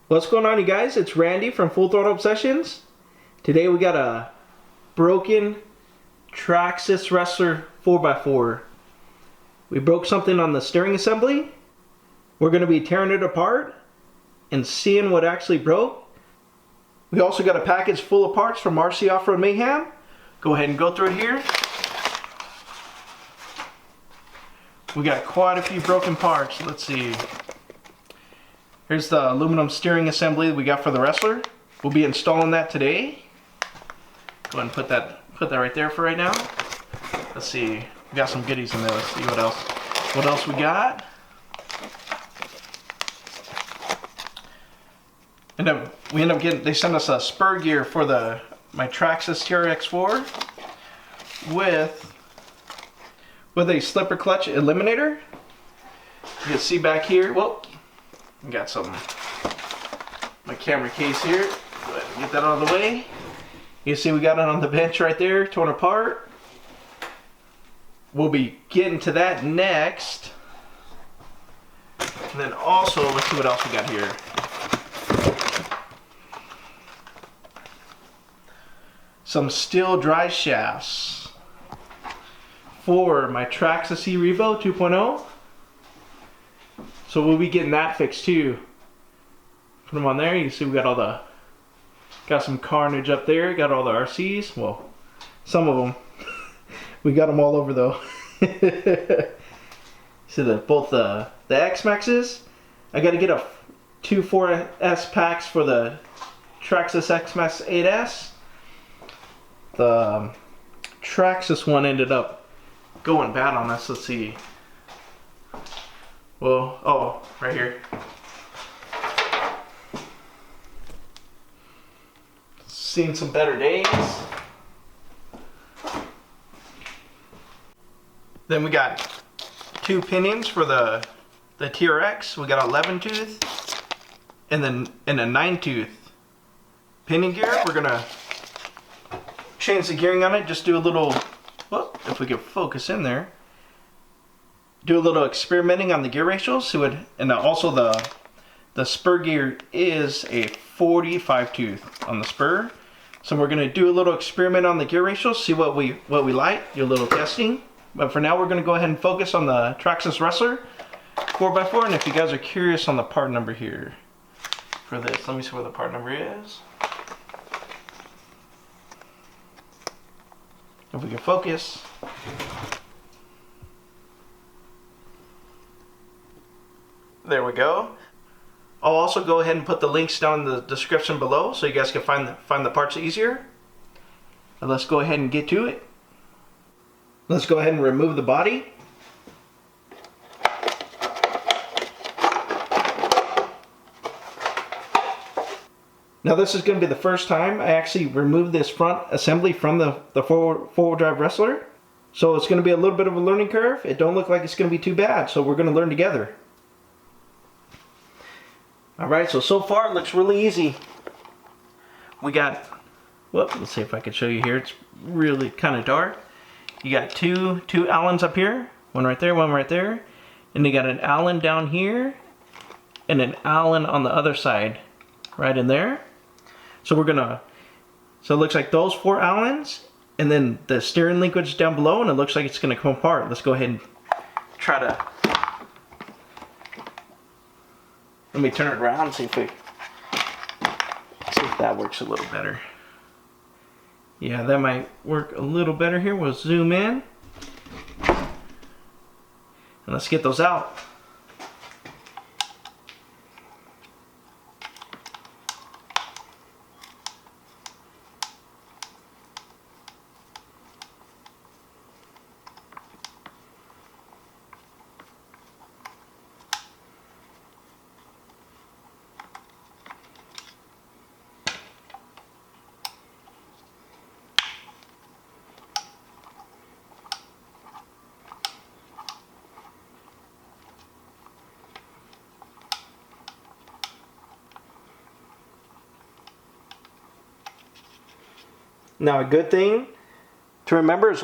What's going on, you guys? It's Randy from Full Throttle Obsessions. Today we got a broken Traxxas Rustler 4x4. We broke something on the steering assembly. We're going to be tearing it apart and seeing what actually broke. We also got a package full of parts from RC Off-Road Mayhem. Go ahead and go through it here. We got quite a few broken parts. Let's see. Here's the aluminum steering assembly we got for the Rustler. We'll be installing that today. Go ahead and put that right there for right now. Let's see. We got some goodies in there. Let's see what else we got. And we end up getting, they sent us a spur gear for my Traxxas TRX4 with a slipper clutch eliminator. You can see back here. Well, got my camera case here. Go ahead and get that out of the way. You see we got it on the bench right there, torn apart. We'll be getting to that next. And then also, let's see what else we got here. Some steel drive shafts for my Traxxas Revo 2.0. So we'll be getting that fixed too. Put them on there. You see we got some carnage up there. Got all the RCs. Well, some of them. We got them all over though. See both the X-Maxes. I got to get two 4S packs for the Traxxas X-Maxx 8S. The Traxxas one ended up going bad on us. Let's see. Well, oh, right here. Seen some better days. Then we got two pinions for the TRX. We got an 11 tooth and a 9 tooth pinion gear. We're gonna change the gearing on it. Just do a little. Well, if we can focus in there. Do a little experimenting on the gear ratios. See what, and also the spur gear is a 45 tooth on the spur. So we're gonna do a little experiment on the gear ratios, see what we like, do a little testing. But for now, we're gonna go ahead and focus on the Traxxas Rustler 4x4. And if you guys are curious on the part number here for this, let me see where the part number is. If we can focus. There we go. I'll also go ahead and put the links down in the description below so you guys can find the parts easier. And let's go ahead and get to it. Let's go ahead and remove the body. Now this is going to be the first time I actually removed this front assembly from the four-wheel drive Rustler. So it's going to be a little bit of a learning curve. It don't look like it's going to be too bad, so we're going to learn together. Alright, so far it looks really easy. We got, well, let's see if I can show you here. It's really kind of dark. You got two Allens up here. One right there, one right there. And you got an Allen down here. And an Allen on the other side. Right in there. So so it looks like those 4 Allens. And then the steering linkage down below. And it looks like it's going to come apart. Let's go ahead and try to... Let me turn it around and see if that works a little better. Yeah, that might work a little better here. We'll zoom in. And let's get those out. Now, a good thing to remember is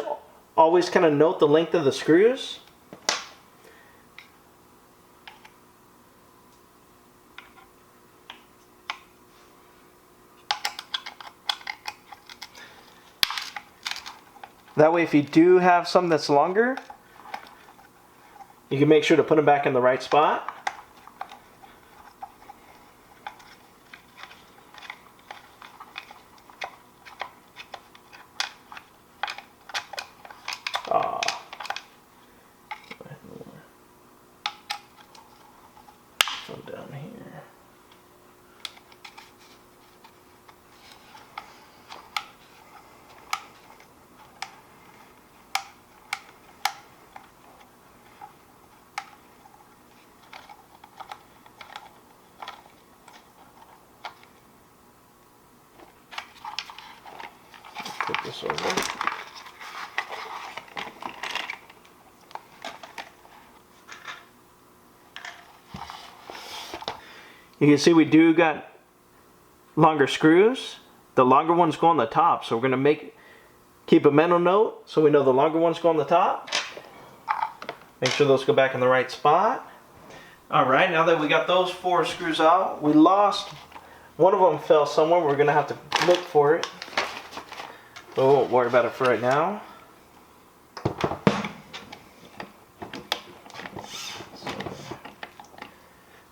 always kind of note the length of the screws. That way if you do have some that's longer, you can make sure to put them back in the right spot. Down here. Put this over. You can see we do got longer screws. The longer ones go on the top, so we're gonna keep a mental note so we know the longer ones go on the top. Make sure those go back in the right spot. All right, now that we got those 4 screws out, we lost one of them. Fell somewhere. We're gonna have to look for it, but we won't worry about it for right now.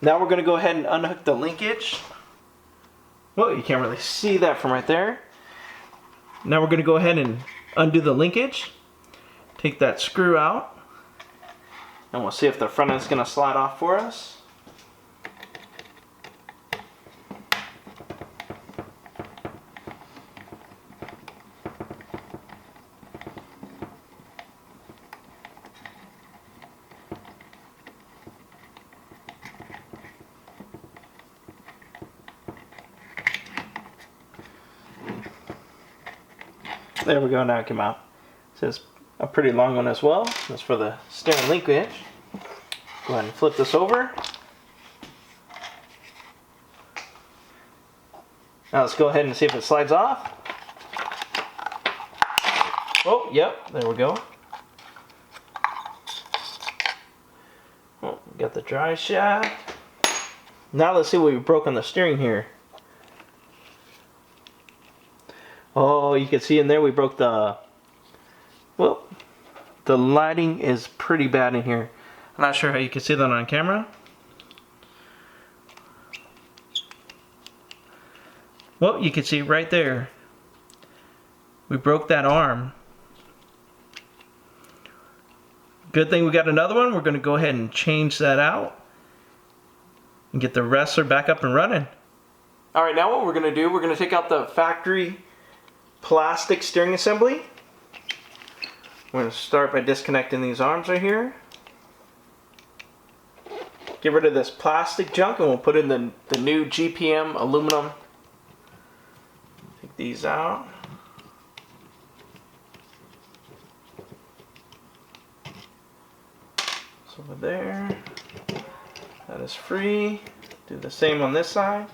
Now we're going to go ahead and unhook the linkage. Well, you can't really see that from right there. Now we're going to go ahead and undo the linkage. Take that screw out. And we'll see if the front end's going to slide off for us. There we go, now it came out. It says a pretty long one as well. That's for the steering linkage. Go ahead and flip this over. Now let's go ahead and see if it slides off. Oh, yep, there we go. Oh, got the drive shaft. Now let's see what we broke on the steering here. Oh, you can see in there we broke the, well, the lighting is pretty bad in here. I'm not sure how you can see that on camera. Well, you can see right there, we broke that arm. Good thing we got another one. We're going to go ahead and change that out and get the Rustler back up and running. All right, now what we're going to do, we're going to take out the factory plastic steering assembly. We're going to start by disconnecting these arms right here. Get rid of this plastic junk and we'll put in the new GPM aluminum. Take these out. So over there. That is free. Do the same on this side.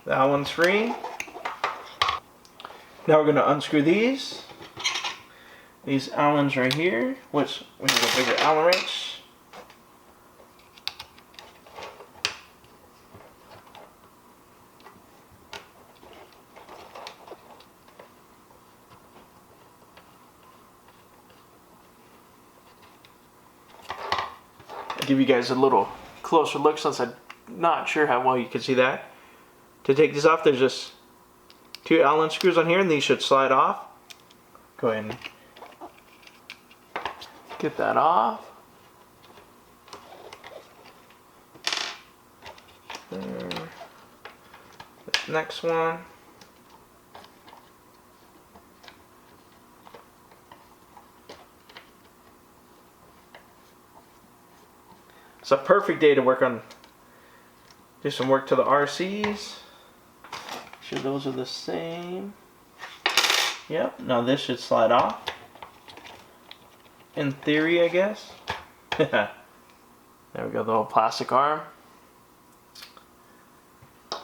That one's free. Now we're going to unscrew these Allens right here, which we need a bigger Allen wrench. I'll give you guys a little closer look since I'm not sure how well you can see that. To take this off, there's just 2 Allen screws on here and these should slide off. Go ahead and get that off. There. This next one. It's a perfect day to work on, do some work to the RCs. Sure those are the same. Yep, now this should slide off. In theory, I guess. There we go, the old plastic arm. This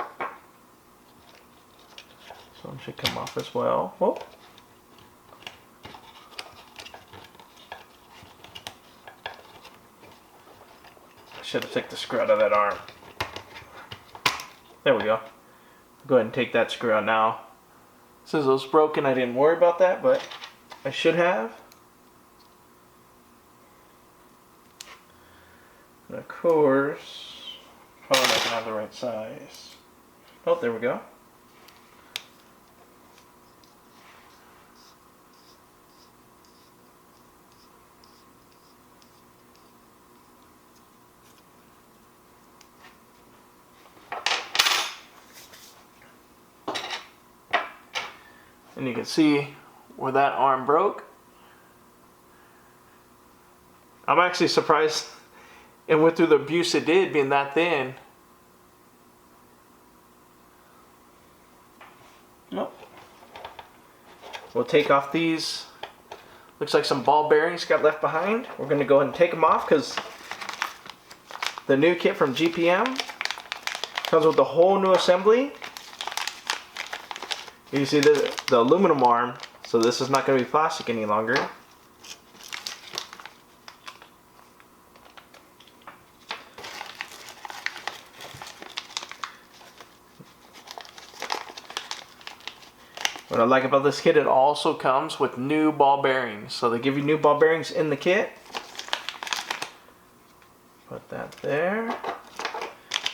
one should come off as well. Whoa. should have taken the screw out of that arm. There we go. Go ahead and take that screw out now. Since it was broken, I didn't worry about that, but I should have. And of course, probably not gonna have the right size. Oh, there we go. And you can see where that arm broke. I'm actually surprised it went through the abuse it did, being that thin. Nope. We'll take off these. Looks like some ball bearings got left behind. We're going to go ahead and take them off because the new kit from GPM comes with a whole new assembly. You see the aluminum arm, so this is not going to be plastic any longer. What I like about this kit, it also comes with new ball bearings. So they give you new ball bearings in the kit. Put that there.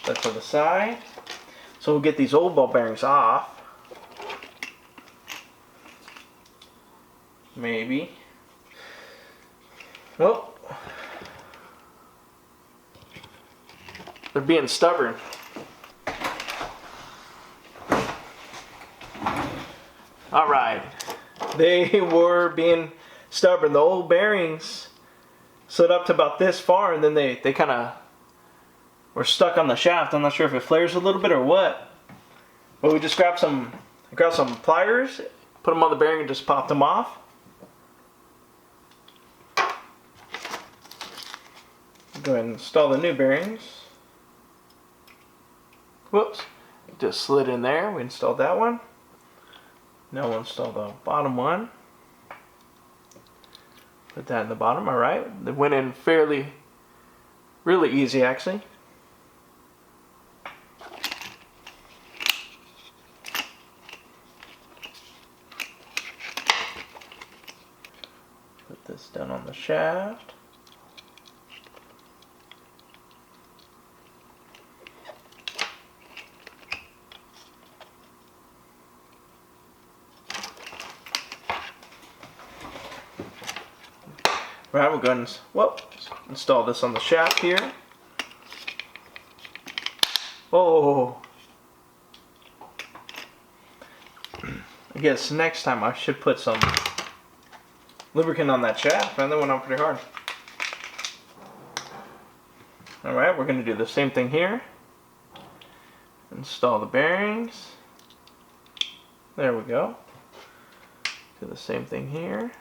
That's on the side. So we'll get these old ball bearings off. Maybe. Oh. They're being stubborn. Alright. They were being stubborn. The old bearings slid up to about this far and then they kind of were stuck on the shaft. I'm not sure if it flares a little bit or what. But we just grabbed some pliers, put them on the bearing and just popped them off. Go ahead and install the new bearings. Whoops. Just slid in there. We installed that one. Now we'll install the bottom one. Put that in the bottom. Alright. They went in really easy actually. Put this down on the shaft. Right, we're going to install this on the shaft here. Oh, I guess next time I should put some lubricant on that shaft. Man, that went on pretty hard. Alright, we're going to do the same thing here. Install the bearings. There we go. Do the same thing here.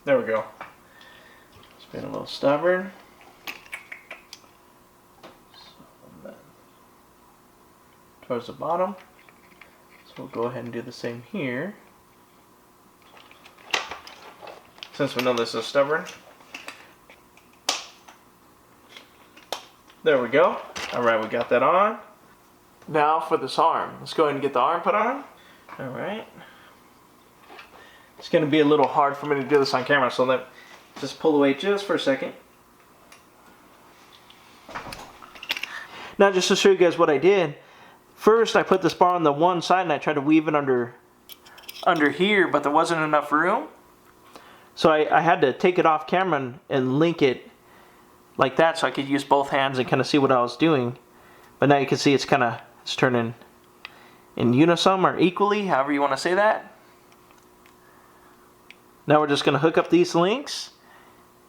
There we go. It's been a little stubborn. So towards the bottom. So we'll go ahead and do the same here. Since we know this is stubborn. There we go. Alright, we got that on. Now for this arm. Let's go ahead and get the arm put on. Alright. It's going to be a little hard for me to do this on camera, so let just pull away just for a second. Now just to show you guys what I did. First I put this bar on the one side and I tried to weave it under here, but there wasn't enough room. So I had to take it off camera and link it like that so I could use both hands and kind of see what I was doing. But now you can see it's turning in unison or equally, however you want to say that. Now we're just going to hook up these links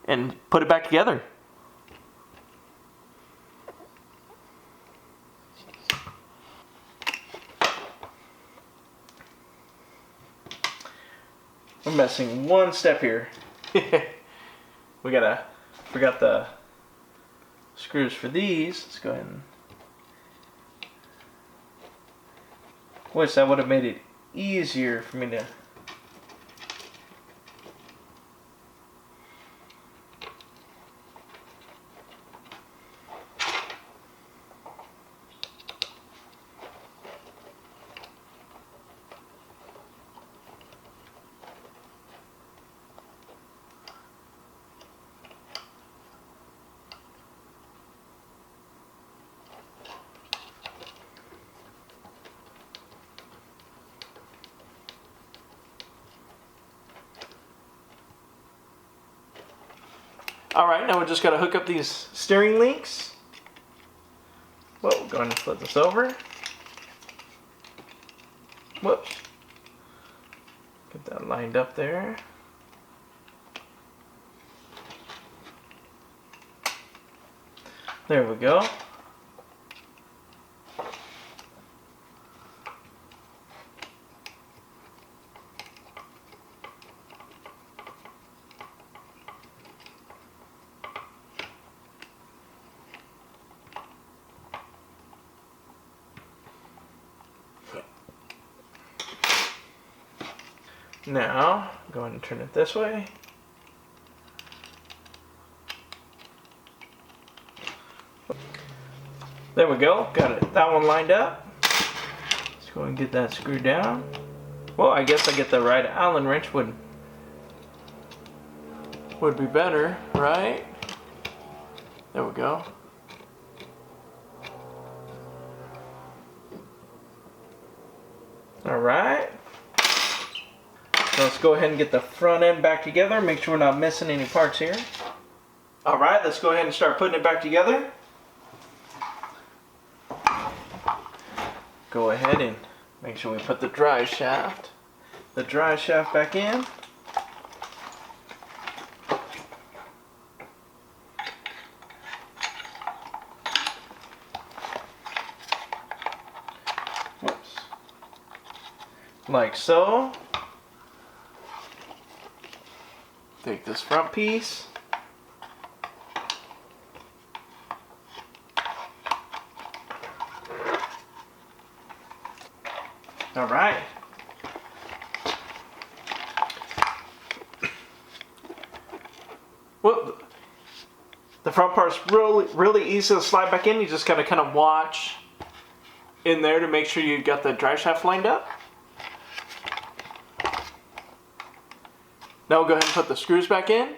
and put it back together. We're missing one step here. Forgot the screws for these. Let's go ahead and wish that would have made it easier for me to Alright, now we just got to hook up these steering links. Whoa, go ahead and flip this over. Whoops. Get that lined up there. There we go. Now, go ahead and turn it this way. There we go, got it. That one lined up. Let's go and get that screwed down. Well, I guess I get the right Allen wrench would be better, right? There we go. All right. So let's go ahead and get the front end back together. Make sure we're not missing any parts here. All right, let's go ahead and start putting it back together. Go ahead and make sure we put the drive shaft back in. Whoops. Like so. Take this front piece. All right. Well, the front part's really easy to slide back in. You just gotta kind of watch in there to make sure you got the drive shaft lined up. Now we'll go ahead and put the screws back in,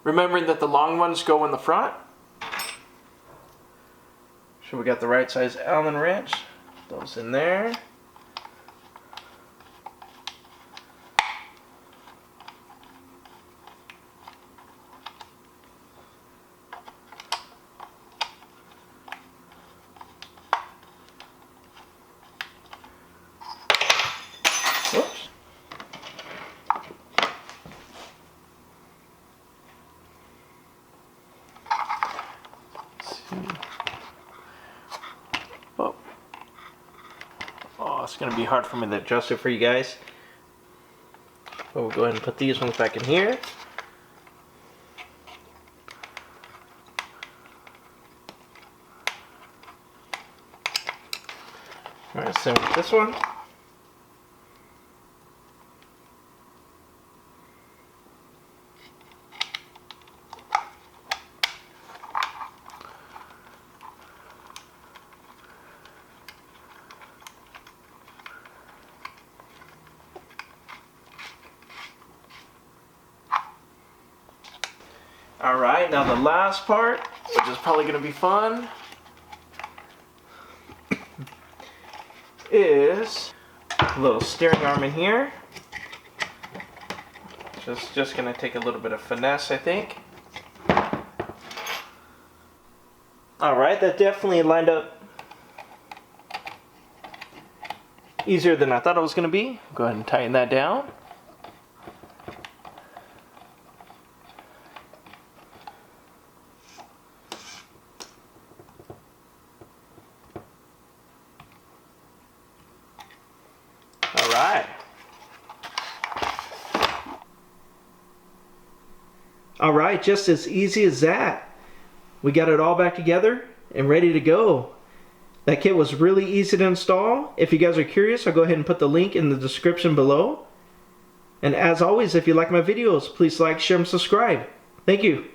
remembering that the long ones go in the front. So we got the right size Allen wrench. Those in there. Whoops. Oh, it's going to be hard for me to adjust it for you guys. But we'll go ahead and put these ones back in here. Alright, same with this one. Alright, now the last part, which is probably going to be fun, is a little steering arm in here. Just going to take a little bit of finesse, I think. Alright, that definitely lined up easier than I thought it was going to be. Go ahead and tighten that down. Alright, just as easy as that. We got it all back together and ready to go. That kit was really easy to install. If you guys are curious, I'll go ahead and put the link in the description below. And as always, if you like my videos, please like, share, and subscribe. Thank you.